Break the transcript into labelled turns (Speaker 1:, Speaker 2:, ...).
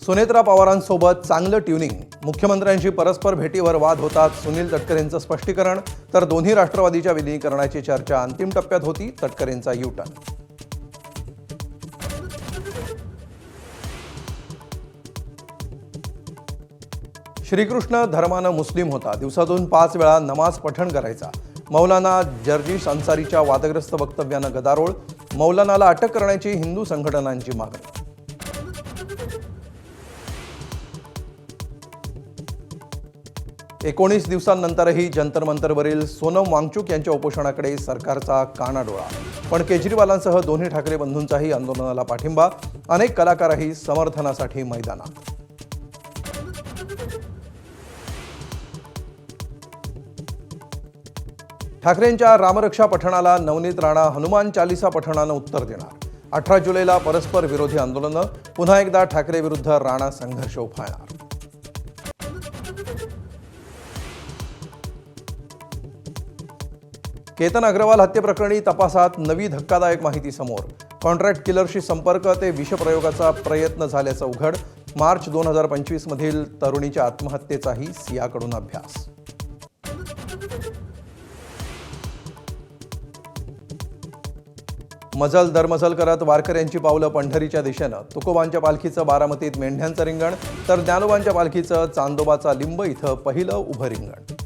Speaker 1: सुनेत्रा पवारांसोबत चांगलं ट्युनिंग. मुख्यमंत्र्यांशी परस्पर भेटीवर वाद होतात. सुनील तटकरेंचं स्पष्टीकरण. तर दोन्ही राष्ट्रवादीच्या विलीनीकरणाची चर्चा अंतिम टप्प्यात होती. तटकरेंचा यू-टर्न. श्रीकृष्ण धर्मानं मुस्लिम होता. दिवसातून 5 वेळा नमाज पठण करायचा. मौलाना जर्जिश अन्सारीच्या वादग्रस्त वक्तव्यानं गदारोळ. मौलानाला अटक करण्याची हिंदू संघटनांची मागणी. 19 दिवसांनंतरही जंतर मंतरवरील सोनम वांगचुक यांच्या उपोषणाकडे सरकारचा कानाडोळा. पण केजरीवालांसह दोन्ही ठाकरे बंधूंचाही आंदोलनाला पाठिंबा. अनेक कलाकारही समर्थनासाठी मैदानात. ठाकरेंच्या रामरक्षा पठणाला नवनीत राणा हनुमान चालीसा पठणानं उत्तर देणार. 18 जुलैला परस्पर विरोधी आंदोलनं. पुन्हा एकदा ठाकरे विरुद्ध राणा संघर्ष उफाळणार. केतन अग्रवाल हत्येप्रकरणी तपासात नवी धक्कादायक माहिती समोर. कॉन्ट्रॅक्ट किलरशी संपर्क ते विषप्रयोगाचा प्रयत्न झाल्याचं उघड. मार्च 2025 मधील तरुणीच्या आत्महत्येचाही सियाकडून अभ्यास. मजल दरमजल करत वारकऱ्यांची पावलं पंढरीच्या दिशेनं. तुकोबांच्या पालखीचं बारामतीत मेंढ्यांचं रिंगण. तर ज्ञानोबांच्या पालखीचं चांदोबाचा लिंब इथं पहिलं उभं रिंगण.